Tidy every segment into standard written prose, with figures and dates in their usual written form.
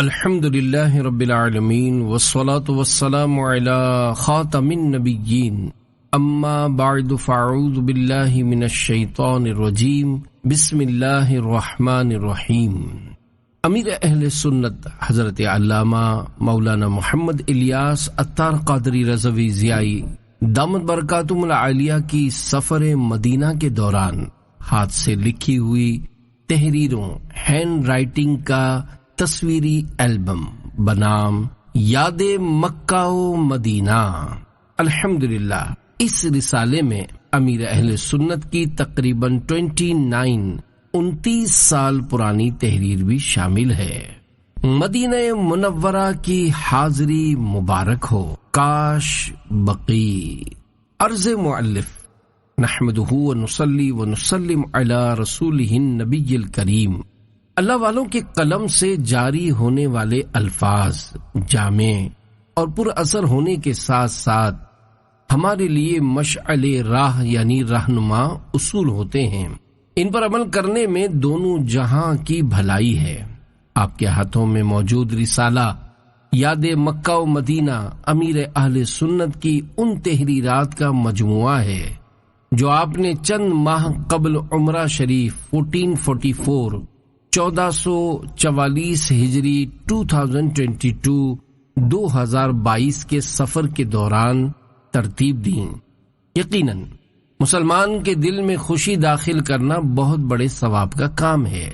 الحمد للہ رب العالمین والصلاة والسلام علی خاتم النبیین اما بعد فاعوذ باللہ من الشیطان الرجیم بسم اللہ الرحمن الرحیم۔ امیر اہل سنت حضرت علامہ مولانا محمد الیاس عطار قادری رضوی ضیائی دامت برکاتہم العالیہ کی سفر مدینہ کے دوران ہاتھ سے لکھی ہوئی تحریروں ہینڈ رائٹنگ کا تصویری البم بنام یاد مکہ و مدینہ۔ الحمدللہ اس رسالے میں امیر اہل سنت کی تقریباً 29 سال پرانی تحریر بھی شامل ہے۔ مدینہ منورہ کی حاضری مبارک ہو، کاش بقی۔ عرض مؤلف، نحمدہ ونصلی ونسلم علی رسولہ النبی الکریم۔ اللہ والوں کے قلم سے جاری ہونے والے الفاظ جامع اور پر اثر ہونے کے ساتھ ساتھ ہمارے لیے مشعل راہ یعنی رہنما اصول ہوتے ہیں۔ ان پر عمل کرنے میں دونوں جہاں کی بھلائی ہے۔ آپ کے ہاتھوں میں موجود رسالہ یاد مکہ و مدینہ امیر اہل سنت کی ان تحریرات کا مجموعہ ہے جو آپ نے چند ماہ قبل عمرہ شریف 1444 1444 ہجری 2022 کے سفر کے دوران ترتیب دیں۔ یقیناً مسلمان کے دل میں خوشی داخل کرنا بہت بڑے ثواب کا کام ہے۔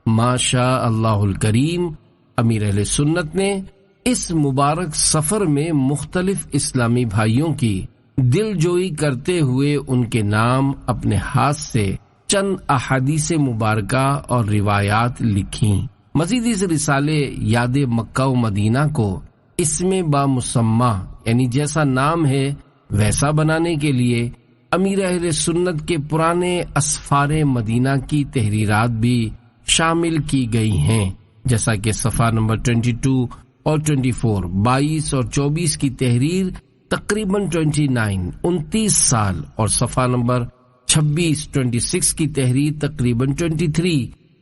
ماشاء اللہ الکریم، امیر اہل سنت نے اس مبارک سفر میں مختلف اسلامی بھائیوں کی دل جوئی کرتے ہوئے ان کے نام اپنے ہاتھ سے چند احادیث مبارکہ اور روایات لکھیں۔ مزید اس رسالے یاد مکہ و مدینہ کو اسم بامسمہ یعنی جیسا نام ہے ویسا بنانے کے لیے امیر اہل سنت کے پرانے اسفار مدینہ کی تحریرات بھی شامل کی گئی ہیں، جیسا کہ صفحہ نمبر 22 اور 24 22 اور 24 کی تحریر تقریباً 29 سال اور صفحہ نمبر 26 کی تحریر تقریباً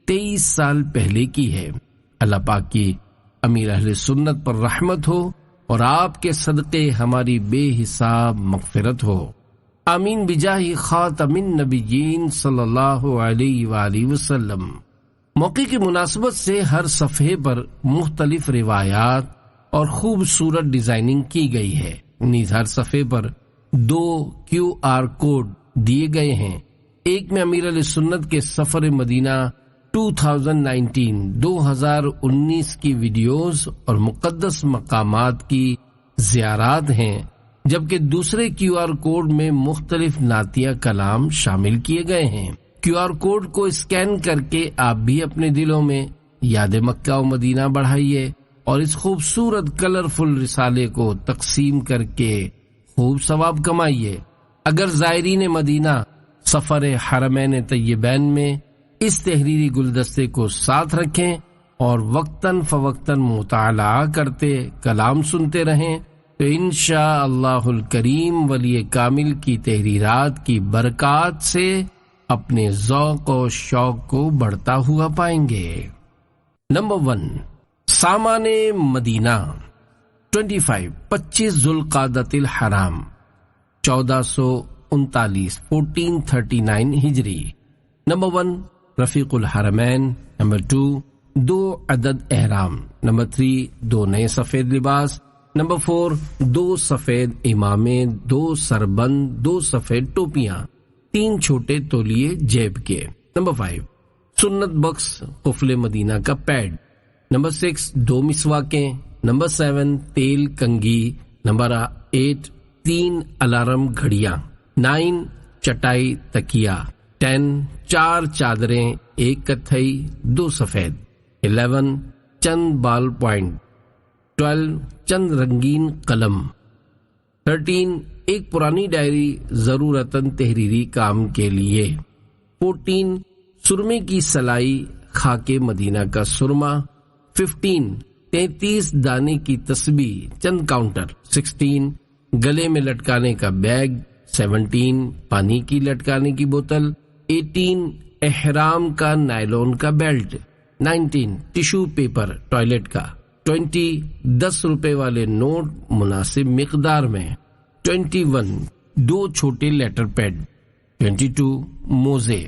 23 سال پہلے کی ہے۔ اللہ پاک کی امیر اہل سنت پر رحمت ہو اور آپ کے صدقے ہماری بے حساب مغفرت ہو، آمین بجاہ خاتم النبیین صلی اللہ علیہ وآلہ وسلم۔ موقع کی مناسبت سے ہر صفحے پر مختلف روایات اور خوبصورت ڈیزائننگ کی گئی ہے۔ نیز ہر صفحے پر 2 QR کوڈ دیے گئے ہیں۔ ایک میں امیر علیہ سنت کے سفر مدینہ 2019 کی ویڈیوز اور مقدس مقامات کی زیارات ہیں، جبکہ دوسرے QR کوڈ میں مختلف نعتیہ کلام شامل کیے گئے ہیں۔ QR کوڈ کو اسکین کر کے آپ بھی اپنے دلوں میں یاد مکہ و مدینہ بڑھائیے اور اس خوبصورت کلرفل رسالے کو تقسیم کر کے خوب ثواب کمائیے۔ اگر زائرین مدینہ سفر حرمین طیبین میں اس تحریری گلدستے کو ساتھ رکھیں اور وقتاً فوقتاً مطالعہ کرتے کلام سنتے رہیں تو انشاءاللہ الکریم ولی کامل کی تحریرات کی برکات سے اپنے ذوق و شوق کو بڑھتا ہوا پائیں گے۔ نمبر 1، سامان مدینہ 25 ذوالقعدۃ الحرام 1439 ہجری۔ نمبر 1، رفیق الحرمین۔ نمبر 2، 2 عدد احرام۔ نمبر 3، 2 نئے سفید لباس۔ نمبر 4، 2 سفید امامے، 2 سربند، 2 سفید ٹوپیاں، 3 چھوٹے تولیے جیب کے۔ نمبر 5، سنت بخش قفل مدینہ کا پیڈ۔ نمبر 6، 2 مسواکیں۔ نمبر 7، تیل کنگھی۔ نمبر 8، 3 الارم گھڑیاں۔ 9، چٹائی تکیا۔ 10، 4 چادریں، 1 کتھئی، 2 سفید۔ 11، چند بال پوائنٹ۔ 12، چند رنگین قلم۔ 13، ایک پرانی ڈائری ضرورتاً تحریری کام کے لیے۔ 14، سرمے کی سلائی خاک مدینہ کا سرما۔ 15، 33 دانے کی تسبیح چند کاؤنٹر۔ 16، گلے میں لٹکانے کا بیگ۔ 17، پانی کی لٹکانے کی بوتل۔ 18، احرام کا نائلون کا بیلٹ۔ 19، ٹشو پیپر ٹوائلٹ کا۔ 20 10 روپے والے نوٹ مناسب مقدار میں، 21 2 چھوٹے لیٹر پیڈ، 22 موزے،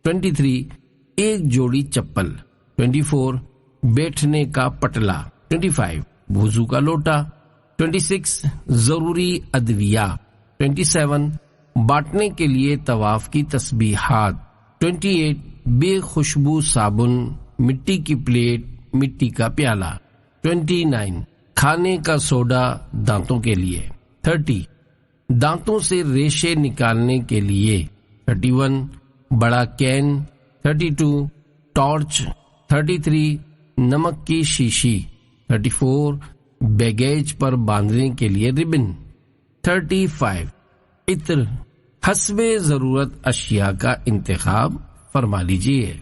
23 ایک جوڑی چپل، 24 بیٹھنے کا پٹلا، 25 وضو کا لوٹا، 26 ضروری ادویہ، 27 بانٹنے کے لیے طواف کی تسبیحات، 28 بے خوشبو صابن، مٹی کی پلیٹ، مٹی کا پیالہ، 29 کھانے کا سوڈا دانتوں کے لیے، 30 دانتوں سے ریشے نکالنے کے لیے، 31 بڑا کین، 32 ٹارچ، 33 نمک کی شیشی، 34 بیگیج پر باندھنے کے لیے ربن، 35 عطر، حسب ضرورت اشیاء کا انتخاب فرما لیجیے۔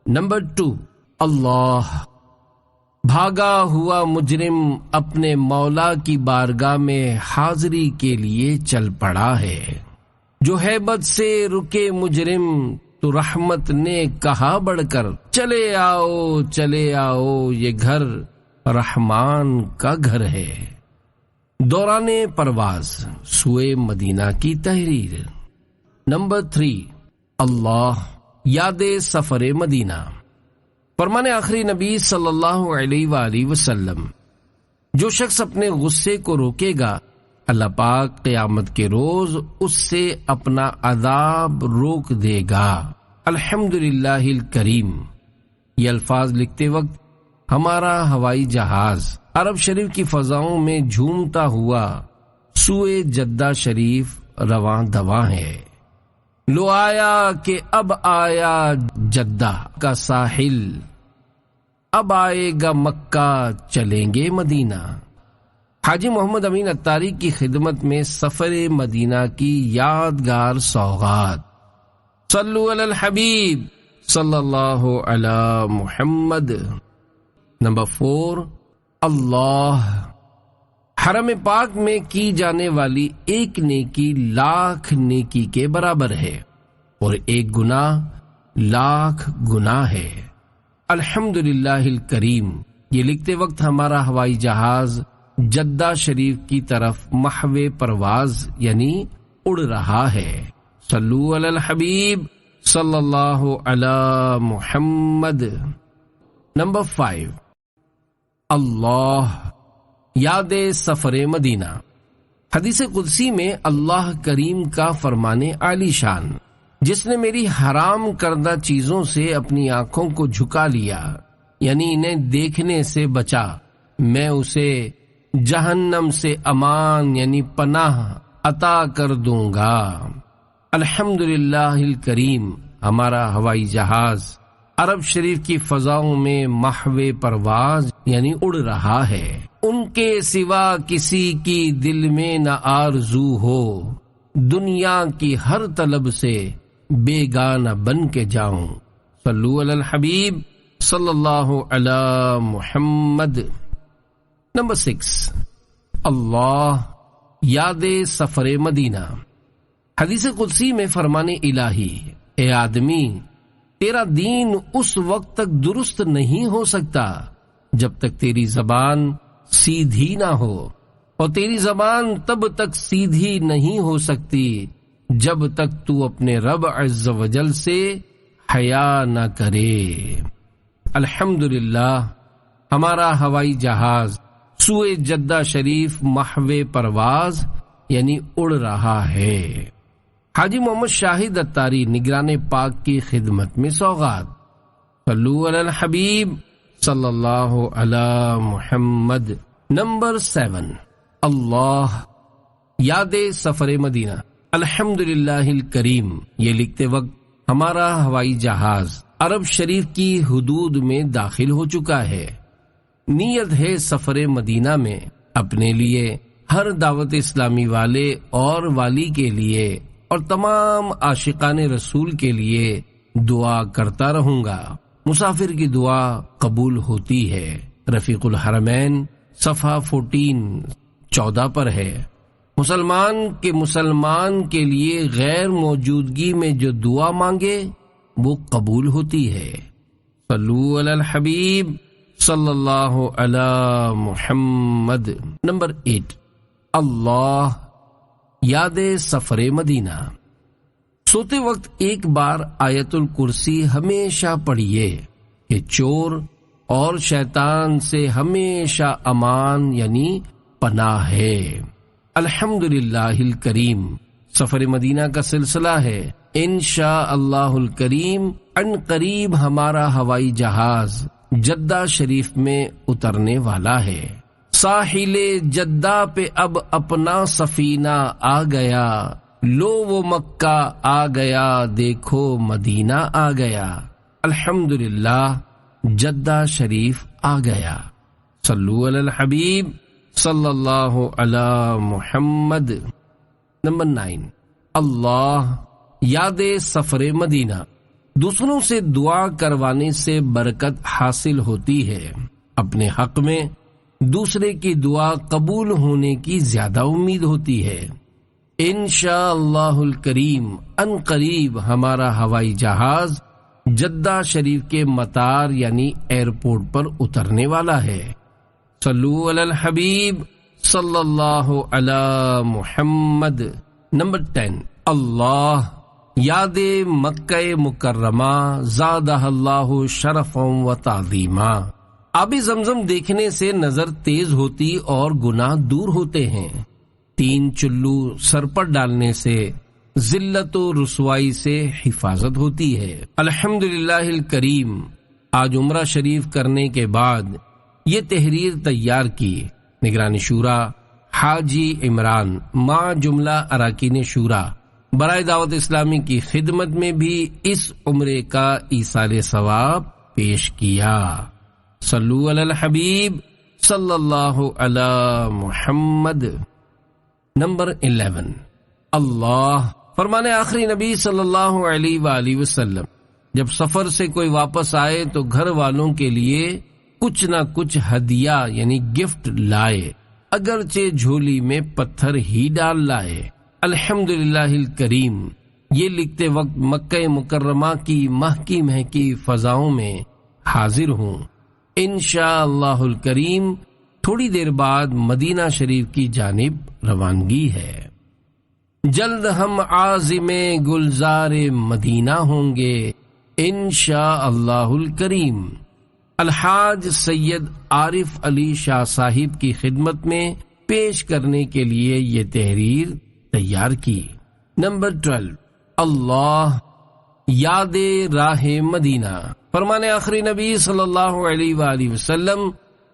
نمبر 2، اللہ، بھاگا ہوا مجرم اپنے مولا کی بارگاہ میں حاضری کے لیے چل پڑا ہے۔ جو ہیبت سے رکے مجرم تو رحمت نے کہا بڑھ کر، چلے آؤ یہ گھر رحمان کا گھر ہے۔ دوران پرواز سوئے مدینہ کی تحریر۔ نمبر 3، اللہ، یاد سفر مدینہ۔ فرمان آخری نبی صلی اللہ علیہ وآلہ وسلم، جو شخص اپنے غصے کو روکے گا، اللہ پاک قیامت کے روز اس سے اپنا عذاب روک دے گا۔ الحمدللہ الکریم۔ یہ الفاظ لکھتے وقت ہمارا ہوائی جہاز عرب شریف کی فضاؤں میں جھومتا ہوا سوئے جدہ شریف رواں دواں ہے۔ لو آیا کہ اب آیا جدہ کا ساحل، اب آئے گا مکہ چلیں گے مدینہ۔ حاجی محمد امین اتاری کی خدمت میں سفر مدینہ کی یادگار سوغات۔ صلو علی الحبیب صلی اللہ علی محمد۔ نمبر 4، اللہ، حرم پاک میں کی جانے والی ایک نیکی لاکھ نیکی کے برابر ہے، اور ایک گناہ لاکھ گناہ ہے۔ الحمدللہ الکریم۔ یہ لکھتے وقت ہمارا ہوائی جہاز جدہ شریف کی طرف محو پرواز یعنی اڑ رہا ہے۔ صلو علی الحبیب صلی اللہ علی محمد۔ نمبر 5، اللہ، یاد سفر مدینہ۔ حدیث قدسی میں اللہ کریم کا فرمان عالی شان، جس نے میری حرام کردہ چیزوں سے اپنی آنکھوں کو جھکا لیا، یعنی انہیں دیکھنے سے بچا، میں اسے جہنم سے امان یعنی پناہ عطا کر دوں گا۔ الحمدللہ الکریم۔ ہمارا ہوائی جہاز عرب شریف کی فضاؤں میں محو پرواز یعنی اڑ رہا ہے۔ ان کے سوا کسی کی دل میں نہ آرزو ہو، دنیا کی ہر طلب سے بیگانہ بن کے جاؤں۔ صلو علی الحبیب صلی اللہ علی محمد۔ نمبر 6، اللہ، یاد سفر مدینہ۔ حدیث قدسی میں فرمان الہی، اے آدمی، تیرا دین اس وقت تک درست نہیں ہو سکتا جب تک تیری زبان سیدھی نہ ہو، اور تیری زبان تب تک سیدھی نہیں ہو سکتی جب تک تو اپنے رب عز و جل سے حیا نہ کرے۔ الحمدللہ، ہمارا ہوائی جہاز سوئے جدہ شریف محو پرواز یعنی اڑ رہا ہے۔ حاجی محمد شاہد اتاری نگران پاک کی خدمت میں سوغات۔ صلو علی الحبیب صلی اللہ علی محمد۔ نمبر 7، اللہ، یاد سفر مدینہ۔ الحمدللہ الکریم۔ یہ لکھتے وقت ہمارا ہوائی جہاز عرب شریف کی حدود میں داخل ہو چکا ہے۔ نیت ہے سفر مدینہ میں اپنے لیے، ہر دعوت اسلامی والے اور والی کے لیے، اور تمام عاشقان رسول کے لیے دعا کرتا رہوں گا۔ مسافر کی دعا قبول ہوتی ہے۔ رفیق الحرمین صفحہ 14 پر ہے۔ مسلمان کے لیے غیر موجودگی میں جو دعا مانگے وہ قبول ہوتی ہے۔ صلو علی الحبیب صلی اللہ علی محمد۔ نمبر 8، اللہ یاد سفر مدینہ۔ سوتے وقت ایک بار آیت الکرسی ہمیشہ پڑھیے کہ چور اور شیطان سے ہمیشہ امان یعنی پناہ ہے۔ الحمدللہ الکریم سفر مدینہ کا سلسلہ ہے۔ انشاء اللہ الکریم ان قریب ہمارا ہوائی جہاز جدہ شریف میں اترنے والا ہے۔ ساحل جدہ پہ اب اپنا سفینہ آ گیا، لو وہ مکہ آ گیا، دیکھو مدینہ آ گیا۔ الحمدللہ جدہ شریف آ گیا۔ صلو علی الحبیب صلی اللہ علی محمد۔ نمبر 9، اللہ یاد سفر مدینہ۔ دوسروں سے دعا کروانے سے برکت حاصل ہوتی ہے، اپنے حق میں دوسرے کی دعا قبول ہونے کی زیادہ امید ہوتی ہے۔ انشاء اللہ الکریم ان قریب ہمارا ہوائی جہاز جدہ شریف کے مطار یعنی ایئرپورٹ پر اترنے والا ہے۔ صلو علی الحبیب صلی اللہ علی محمد۔ نمبر 10، اللہ یاد مکہ مکرمہ زادہ اللہ شرفا و تعظیما۔ آب زمزم دیکھنے سے نظر تیز ہوتی اور گناہ دور ہوتے ہیں۔ 3 چلو سر پر ڈالنے سے ذلت و رسوائی سے حفاظت ہوتی ہے۔ الحمدللہ الکریم آج عمرہ شریف کرنے کے بعد یہ تحریر تیار کی۔ نگران شورا حاجی عمران مع جملہ اراکین شورا برائے دعوت اسلامی کی خدمت میں بھی اس عمرے کا ایصال ثواب پیش کیا۔ صلو علی الحبیب صلی اللہ علی محمد۔ نمبر 11، اللہ فرمانے آخری نبی صلی اللہ علیہ وآلہ وسلم جب سفر سے کوئی واپس آئے تو گھر والوں کے لیے کچھ نہ کچھ ہدیہ یعنی گفٹ لائے، اگرچہ جھولی میں پتھر ہی ڈال لائے۔ الحمدللہ الکریم یہ لکھتے وقت مکہ مکرمہ کی مہکی مہکی فضاؤں میں حاضر ہوں۔ انشاء اللہ الکریم تھوڑی دیر بعد مدینہ شریف کی جانب روانگی ہے۔ جلد ہم عازم گلزار مدینہ ہوں گے انشاء اللہ الکریم۔ الحاج سید عارف علی شاہ صاحب کی خدمت میں پیش کرنے کے لیے یہ تحریر تیار کی۔ نمبر 12، اللہ یاد راہ مدینہ۔ فرمانے آخری نبی صلی اللہ علیہ وآلہ وسلم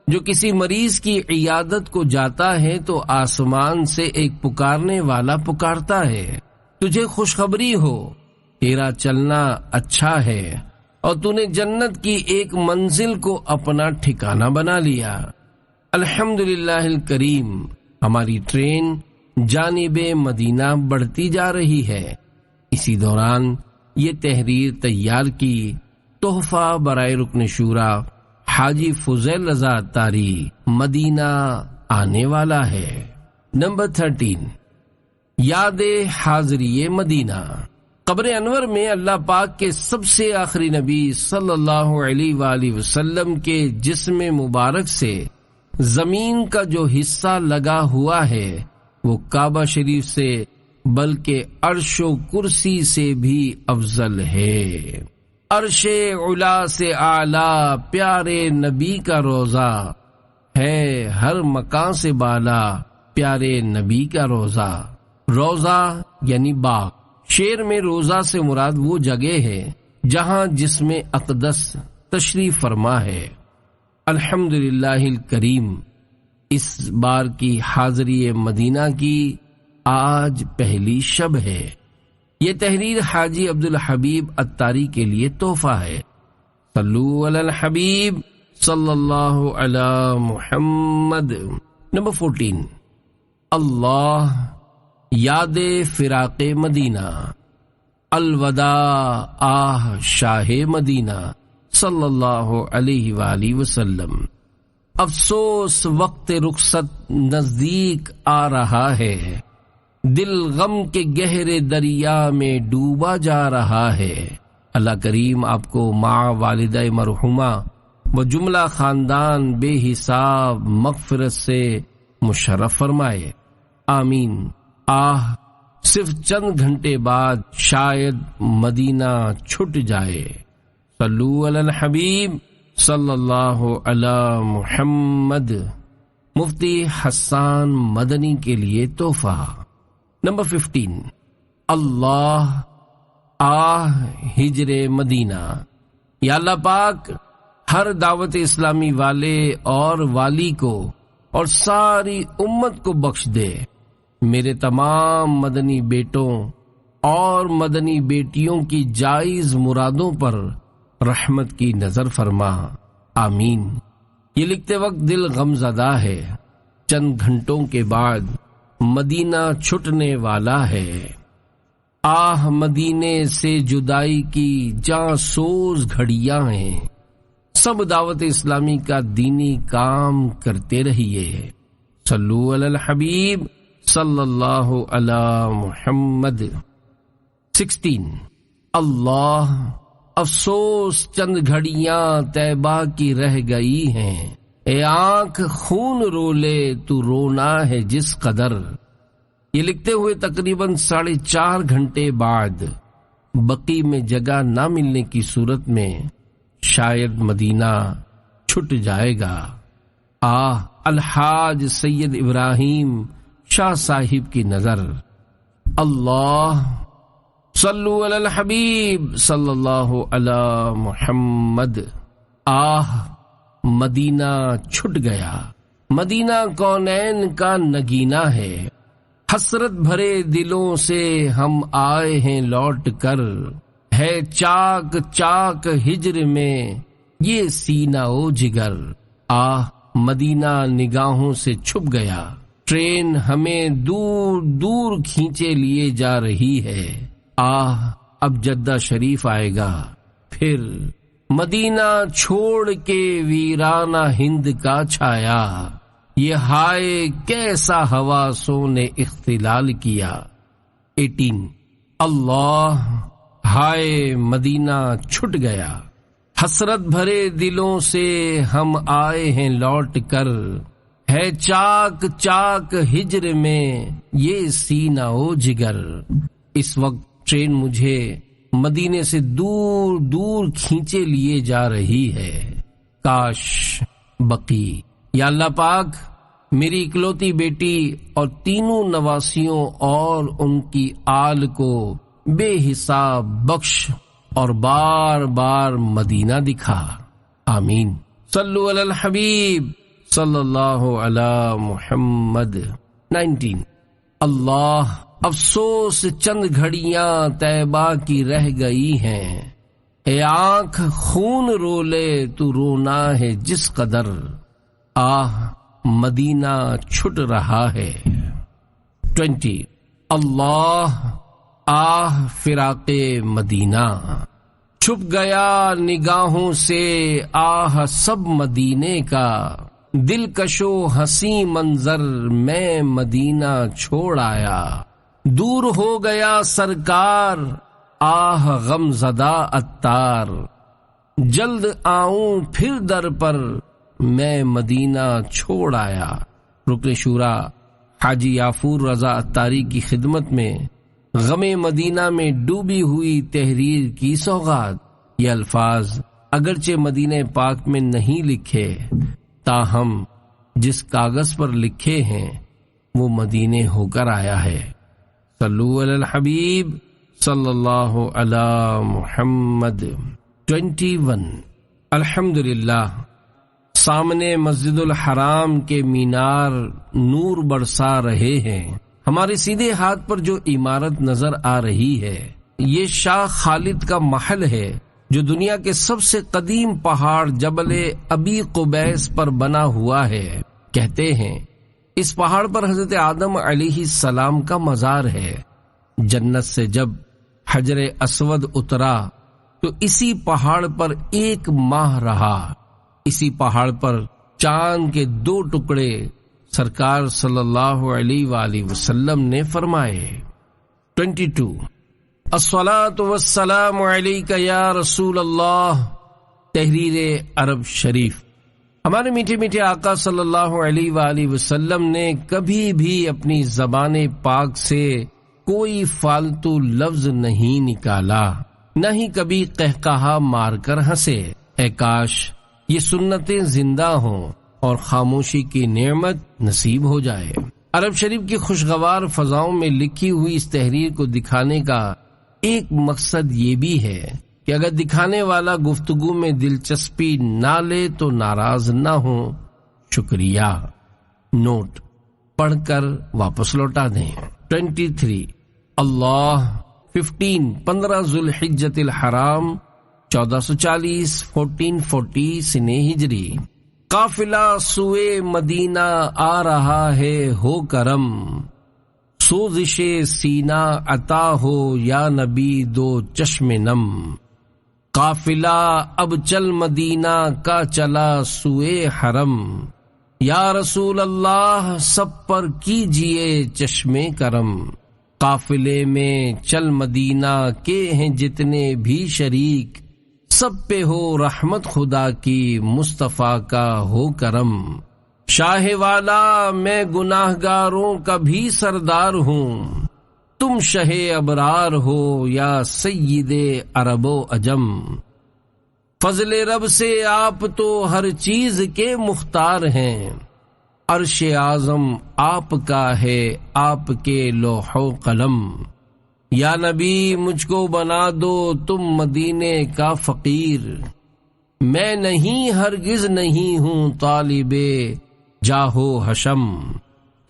جو کسی مریض کی عیادت کو جاتا ہے تو آسمان سے ایک پکارنے والا پکارتا ہے، تجھے خوشخبری ہو، تیرا چلنا اچھا ہے اور تو نے جنت کی ایک منزل کو اپنا ٹھکانہ بنا لیا۔ الحمدللہ الکریم ہماری ٹرین جانب مدینہ بڑھتی جا رہی ہے۔ اسی دوران یہ تحریر تیار کی۔ تحفہ برائے رکن شورا حاجی فضیل رضا اتاری مدینہ آنے والا ہے۔ نمبر 13، یاد حاضری مدینہ۔ قبر انور میں اللہ پاک کے سب سے آخری نبی صلی اللہ علیہ وآلہ وسلم کے جسم مبارک سے زمین کا جو حصہ لگا ہوا ہے وہ کعبہ شریف سے بلکہ عرش و کرسی سے بھی افضل ہے۔ عرش علا سے اعلیٰ پیارے نبی کا روضہ ہے، ہر مکان سے بالا پیارے نبی کا روضہ۔ روضہ یعنی باغ، شعر میں روضہ سے مراد وہ جگہ ہے جہاں جسم اقدس تشریف فرما ہے۔ الحمدللہ الکریم اس بار کی حاضری مدینہ کی آج پہلی شب ہے۔ یہ تحریر حاجی عبدالحبیب اتاری کے لیے تحفہ ہے۔ صلو علی الحبیب صلی اللہ علی محمد۔ نمبر 14، اللہ یاد فراق مدینہ۔ الوداع آہ شاہ مدینہ صلی اللہ علیہ وآلہ وسلم۔ افسوس وقت رخصت نزدیک آ رہا ہے، دل غم کے گہرے دریا میں ڈوبا جا رہا ہے۔ اللہ کریم آپ کو مع والدہ مرحومہ وہ جملہ خاندان بے حساب مغفرت سے مشرف فرمائے، آمین۔ صرف چند گھنٹے بعد شاید مدینہ چھٹ جائے۔ صلو علی الحبیب صلی اللہ علی محمد۔ مفتی حسان مدنی کے لیے تحفہ۔ نمبر 15، اللہ ہجر مدینہ۔ یا اللہ پاک ہر دعوت اسلامی والے اور والی کو اور ساری امت کو بخش دے، میرے تمام مدنی بیٹوں اور مدنی بیٹیوں کی جائز مرادوں پر رحمت کی نظر فرما، آمین۔ یہ لکھتے وقت دل غمزدہ ہے، چند گھنٹوں کے بعد مدینہ چھٹنے والا ہے۔ مدینے سے جدائی کی جاں سوز گھڑیاں ہیں، سب دعوت اسلامی کا دینی کام کرتے رہیے۔ صلو علی الحبیب صلی اللہ علی محمد۔ 16، اللہ افسوس چند گھڑیاں طیبہ کی رہ گئی ہیں، اے آنکھ خون رو لے تو رونا ہے جس قدر۔ یہ لکھتے ہوئے تقریباً 4.5 گھنٹے بعد بقی میں جگہ نہ ملنے کی صورت میں شاید مدینہ چھٹ جائے گا۔ الحاج سید ابراہیم شاہ صاحب کی نظر۔ اللہ صلو علی الحبیب صلی اللہ علی محمد۔ مدینہ چھٹ گیا۔ مدینہ کونین کا نگینہ ہے، حسرت بھرے دلوں سے ہم آئے ہیں لوٹ کر، ہے چاک چاک ہجر میں یہ سینہ و جگر۔ مدینہ نگاہوں سے چھپ گیا، ٹرین ہمیں دور دور کھینچے لیے جا رہی ہے۔ اب جدہ شریف آئے گا، پھر مدینہ چھوڑ کے ویرانہ ہند کا چھایا، یہ ہائے کیسا حواسوں نے اختلال کیا۔ 18، اللہ ہائے مدینہ چھٹ گیا، حسرت بھرے دلوں سے ہم آئے ہیں لوٹ کر، ہے چاک چاک ہجر میں یہ سینہ و جگر۔ اس وقت ٹرین مجھے مدینے سے دور دور کھینچے لیے جا رہی ہے، کاش بقی۔ یا اللہ پاک میری اکلوتی بیٹی اور تینوں نواسیوں اور ان کی آل کو بے حساب بخش اور بار بار مدینہ دکھا، آمین۔ صلو علی الحبیب صلی اللہ علی محمد۔ 19، اللہ افسوس چند گھڑیاں طیبہ کی رہ گئی ہیں، اے آنکھ خون رو لے تو رونا ہے جس قدر۔ مدینہ چھٹ رہا ہے۔ 20، اللہ فراق مدینہ، چھپ گیا نگاہوں سے سب مدینے کا، دلکشو ہنسی منظر میں مدینہ چھوڑ آیا، دور ہو گیا سرکار غم زدہ عطار، جلد آؤں پھر در پر میں مدینہ چھوڑ آیا۔ رکن شورا حاجی یافور رضا عطاری کی خدمت میں غم مدینہ میں ڈوبی ہوئی تحریر کی سوغات۔ یہ الفاظ اگرچہ مدینہ پاک میں نہیں لکھے، تاہم جس کاغذ پر لکھے ہیں وہ مدینے ہو کر آیا ہے۔ صلو علی الحبیب صلی اللہ علی محمد۔ 21، الحمدللہ سامنے مسجد الحرام کے مینار نور برسا رہے ہیں۔ ہمارے سیدھے ہاتھ پر جو عمارت نظر آ رہی ہے یہ شاہ خالد کا محل ہے جو دنیا کے سب سے قدیم پہاڑ جبل ابی قبیس پر بنا ہوا ہے۔ کہتے ہیں اس پہاڑ پر حضرت آدم علیہ السلام کا مزار ہے۔ جنت سے جب حجر اسود اترا تو اسی پہاڑ پر 1 ماہ رہا۔ اسی پہاڑ پر چاند کے 2 ٹکڑے سرکار صلی اللہ علیہ وآلہ وسلم نے فرمائے۔ 22، الصلاۃ والسلام علیک یا رسول اللہ تحریر عرب شریف۔ ہمارے میٹھے میٹھے آقا صلی اللہ علیہ وآلہ وسلم نے کبھی بھی اپنی زبان پاک سے کوئی فالتو لفظ نہیں نکالا، نہ ہی کبھی قہقہا مار کر ہنسے۔ اے کاش یہ سنتیں زندہ ہوں اور خاموشی کی نعمت نصیب ہو جائے۔ عرب شریف کی خوشگوار فضاؤں میں لکھی ہوئی اس تحریر کو دکھانے کا ایک مقصد یہ بھی ہے کہ اگر دکھانے والا گفتگو میں دلچسپی نہ لے تو ناراض نہ ہو۔ شکریہ۔ نوٹ پڑھ کر واپس لوٹا دیں۔ 23 اللہ 15 ذوالحجۃ الحرام 1440 1440 سنہ ہجری۔ قافلہ سوئے مدینہ آ رہا ہے ہو کرم، سوزش سینہ عطا ہو یا نبی دو چشم نم۔ قافلہ اب چل مدینہ کا چلا سوئے حرم، یا رسول اللہ سب پر کیجئے چشم کرم۔ قافلے میں چل مدینہ کے ہیں جتنے بھی شریک، سب پہ ہو رحمت خدا کی مصطفیٰ کا ہو کرم۔ شاہ والا میں گناہ گاروں کا بھی سردار ہوں، تم شہ ابرار ہو یا سید عرب و عجم۔ فضل رب سے آپ تو ہر چیز کے مختار ہیں، عرش اعظم آپ کا ہے آپ کے لوح و قلم۔ یا نبی مجھ کو بنا دو تم مدینے کا فقیر، میں نہیں ہرگز نہیں ہوں طالب جاہ و حشم۔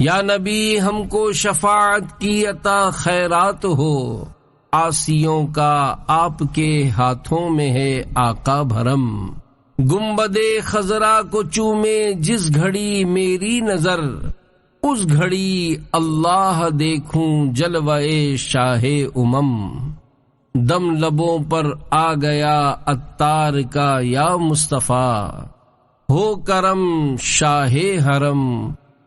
یا نبی ہم کو شفاعت کی عطا خیرات ہو، عاصیوں کا آپ کے ہاتھوں میں ہے آقا بھرم۔ گنبد خضرا کو چومے جس گھڑی میری نظر، اس گھڑی اللہ دیکھوں جلوہ شاہ امم۔ دم لبوں پر آ گیا عطار کا یا مصطفیٰ، ہو کرم شاہ حرم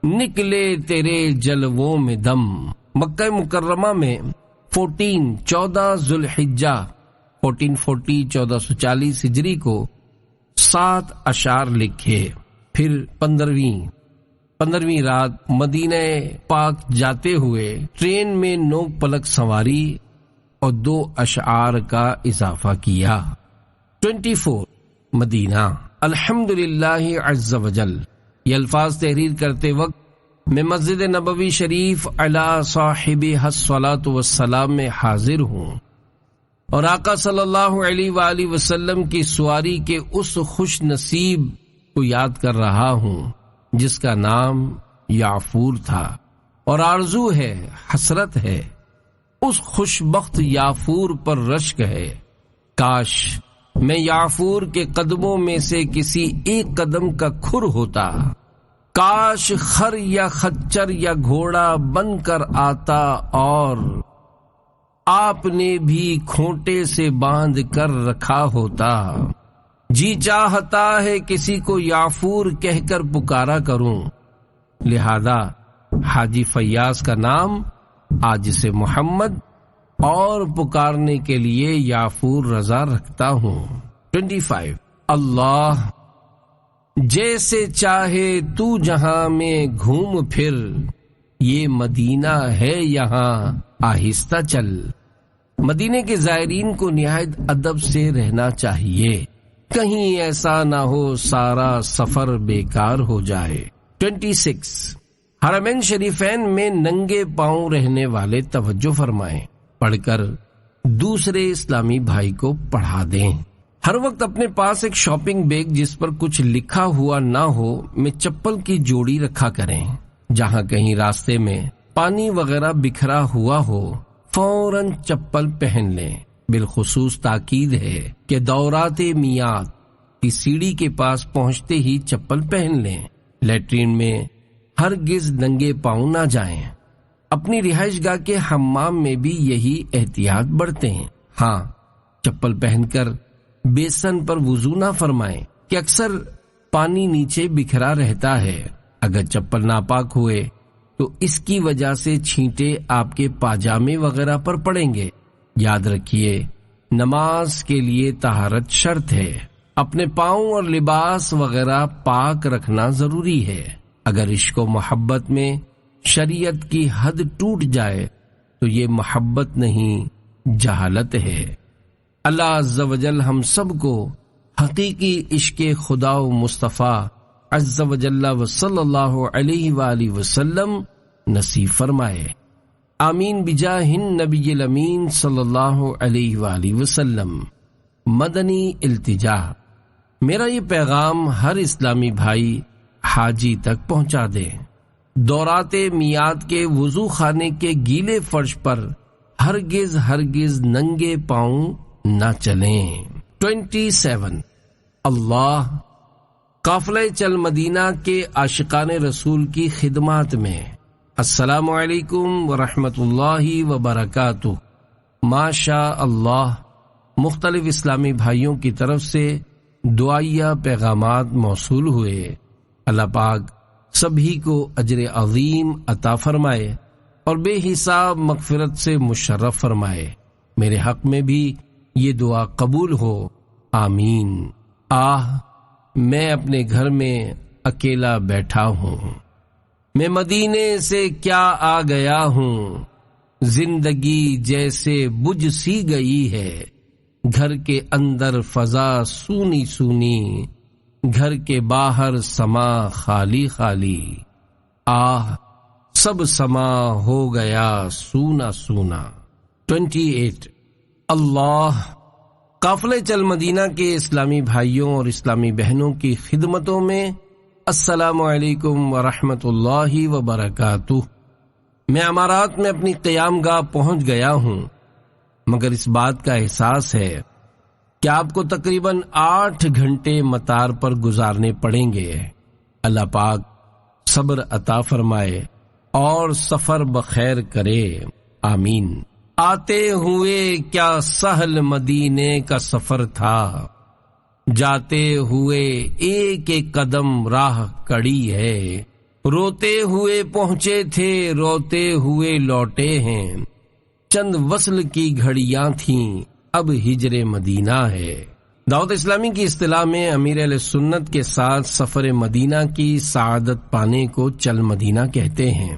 نکلے تیرے جلووں میں دم۔ مکہ مکرمہ میں 14 ذوالحجہ 1440 1440 ہجری کو 7 اشعار لکھے، پھر 15ویں رات مدینہ پاک جاتے ہوئے ٹرین میں نوک پلک سواری اور 2 اشعار کا اضافہ کیا۔ 24 مدینہ الحمدللہ عز وجل۔ یہ الفاظ تحریر کرتے وقت میں مسجد نبوی شریف علی صاحبہ الصلاۃ والسلام میں حاضر ہوں اور آقا صلی اللہ علیہ وآلہ وسلم کی سواری کے اس خوش نصیب کو یاد کر رہا ہوں جس کا نام یعفور تھا، اور آرزو ہے، حسرت ہے، اس خوش بخت یعفور پر رشک ہے۔ کاش میں یعفور کے قدموں میں سے کسی ایک قدم کا کھر ہوتا، کاش خر یا خچر یا گھوڑا بن کر آتا اور آپ نے بھی کھونٹے سے باندھ کر رکھا ہوتا۔ جی چاہتا ہے کسی کو یعفور کہہ کر پکارا کروں، لہذا حاجی فیاض کا نام آج سے محمد اور پکارنے کے لیے یعفور رضا رکھتا ہوں۔ 25 اللہ جیسے چاہے تو جہاں میں گھوم پھر، یہ مدینہ ہے یہاں آہستہ چل۔ مدینے کے زائرین کو نہایت ادب سے رہنا چاہیے، کہیں ایسا نہ ہو سارا سفر بیکار ہو جائے۔ 26 حرمین شریفین میں ننگے پاؤں رہنے والے توجہ فرمائیں، پڑھ کر دوسرے اسلامی بھائی کو پڑھا دیں۔ ہر وقت اپنے پاس ایک شاپنگ بیگ جس پر کچھ لکھا ہوا نہ ہو میں چپل کی جوڑی رکھا کریں۔ جہاں کہیں راستے میں پانی وغیرہ بکھرا ہوا ہو فوراً چپل پہن لیں۔ بالخصوص تاکید ہے کہ دورات میعاد کی سیڑھی کے پاس پہنچتے ہی چپل پہن لیں۔ لیٹرین میں ہرگز ننگے پاؤں نہ جائیں۔ اپنی رہائش گاہ کے حمام میں بھی یہی احتیاط برتیں۔ ہاں، چپل پہن کر بیسن پر وضو نہ فرمائیں کہ اکثر پانی نیچے بکھرا رہتا ہے۔ اگر چپل ناپاک ہوئے تو اس کی وجہ سے چھینٹے آپ کے پاجامے وغیرہ پر پڑیں گے۔ یاد رکھیے، نماز کے لیے طہارت شرط ہے۔ اپنے پاؤں اور لباس وغیرہ پاک رکھنا ضروری ہے۔ اگر عشق و محبت میں شریعت کی حد ٹوٹ جائے تو یہ محبت نہیں، جہالت ہے۔ اللہ عز و جل ہم سب کو حقیقی عشق خدا و مصطفیٰ عز و جل و صلی اللہ علیہ وآلہ وسلم نصیب فرمائے، آمین بجاہ النبی الامین صلی اللہ علیہ وآلہ وسلم۔ مدنی التجا، میرا یہ پیغام ہر اسلامی بھائی حاجی تک پہنچا دیں۔ دورات میعاد کے وضو خانے کے گیلے فرش پر ہرگز ننگے پاؤں نہ چلیں۔ 27 اللہ قافلہ چل مدینہ کے عاشقان رسول کی خدمات میں، السلام علیکم ورحمۃ اللہ وبرکاتہ۔ ماشاء اللہ، مختلف اسلامی بھائیوں کی طرف سے دعائیہ پیغامات موصول ہوئے۔ اللہ پاک سبھی کو اجر عظیم عطا فرمائے اور بے حساب مغفرت سے مشرف فرمائے۔ میرے حق میں بھی یہ دعا قبول ہو، آمین۔ میں اپنے گھر میں اکیلا بیٹھا ہوں، میں مدینے سے کیا آ گیا ہوں، زندگی جیسے بجھ سی گئی ہے، گھر کے اندر فضا سونی سونی، گھر کے باہر سما خالی خالی، سب سما ہو گیا سونا سونا۔ 28 اللہ قافلہ چل مدینہ کے اسلامی بھائیوں اور اسلامی بہنوں کی خدمتوں میں السلام علیکم ورحمۃ اللہ وبرکاتہ۔ میں امارات میں اپنی قیام گاہ پہنچ گیا ہوں، مگر اس بات کا احساس ہے کہ آپ کو تقریباً 8 گھنٹے مطار پر گزارنے پڑیں گے۔ اللہ پاک صبر عطا فرمائے اور سفر بخیر کرے، آمین۔ آتے ہوئے کیا سہل مدینے کا سفر تھا، جاتے ہوئے ایک ایک قدم راہ کڑی ہے، روتے ہوئے پہنچے تھے روتے ہوئے لوٹے ہیں، چند وصل کی گھڑیاں تھیں اب ہجر مدینہ ہے۔ دعوت اسلامی کی اصطلاح میں امیر اہل سنت کے ساتھ سفر مدینہ کی سعادت پانے کو چل مدینہ کہتے ہیں۔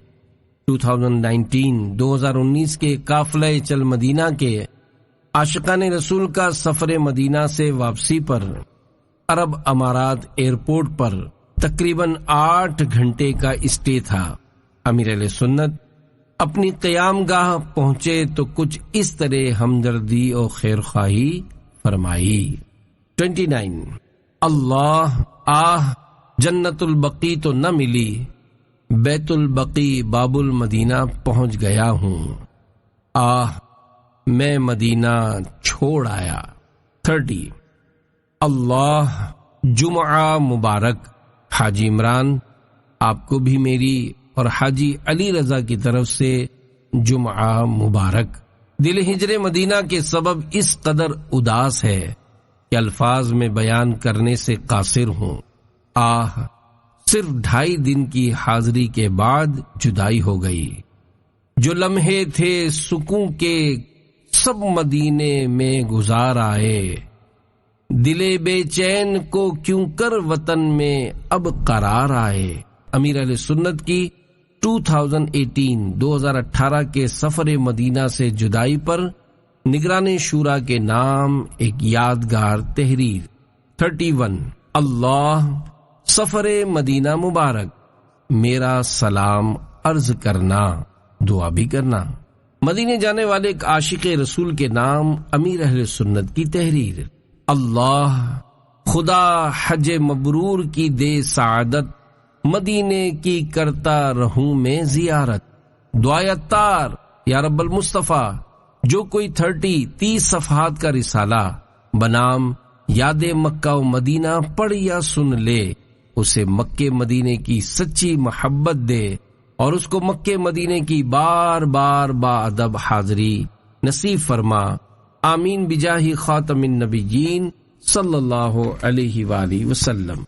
2019 کے قافلہ چل مدینہ کے عاشقان رسول کا سفر مدینہ سے واپسی پر عرب امارات ایئرپورٹ پر تقریباً 8 گھنٹے کا اسٹے تھا۔ امیر اہل سنت اپنی قیام گاہ پہنچے تو کچھ اس طرح ہمدردی اور خیر خواہی فرمائی۔ 29 اللہ جنت البقیع تو نہ ملی، بیت البقیع باب المدینہ پہنچ گیا ہوں، میں مدینہ چھوڑ آیا۔ 30 اللہ جمعہ مبارک۔ حاجی عمران، آپ کو بھی میری اور حاجی علی رضا کی طرف سے جمعہ مبارک۔ دل ہجر مدینہ کے سبب اس قدر اداس ہے کہ الفاظ میں بیان کرنے سے قاصر ہوں۔ صرف 2.5 دن کی حاضری کے بعد جدائی ہو گئی۔ جو لمحے تھے سکون کے سب مدینے میں گزار آئے، دل بے چین کو کیوں کر وطن میں اب قرار آئے۔ امیر اہل سنت کی 2018 کے سفر مدینہ سے جدائی پر نگران شورا کے نام ایک یادگار تحریر۔ 31 اللہ سفر مدینہ مبارک، میرا سلام عرض کرنا، دعا بھی کرنا۔ مدینے جانے والے ایک عاشق رسول کے نام امیر اہل سنت کی تحریر۔ اللہ خدا حج مبرور کی دے سعادت، مدینے کی کرتا رہوں میں زیارت۔ دعائے اتار یا رب المصطفیٰ، جو کوئی 30 صفحات کا رسالہ بنام یاد مکہ و مدینہ پڑھ یا سن لے، اسے مکے مدینے کی سچی محبت دے اور اس کو مکے مدینے کی بار بار با ادب حاضری نصیب فرما، آمین بجاہ خاتم النبیین صلی اللہ علیہ وآلہ وسلم۔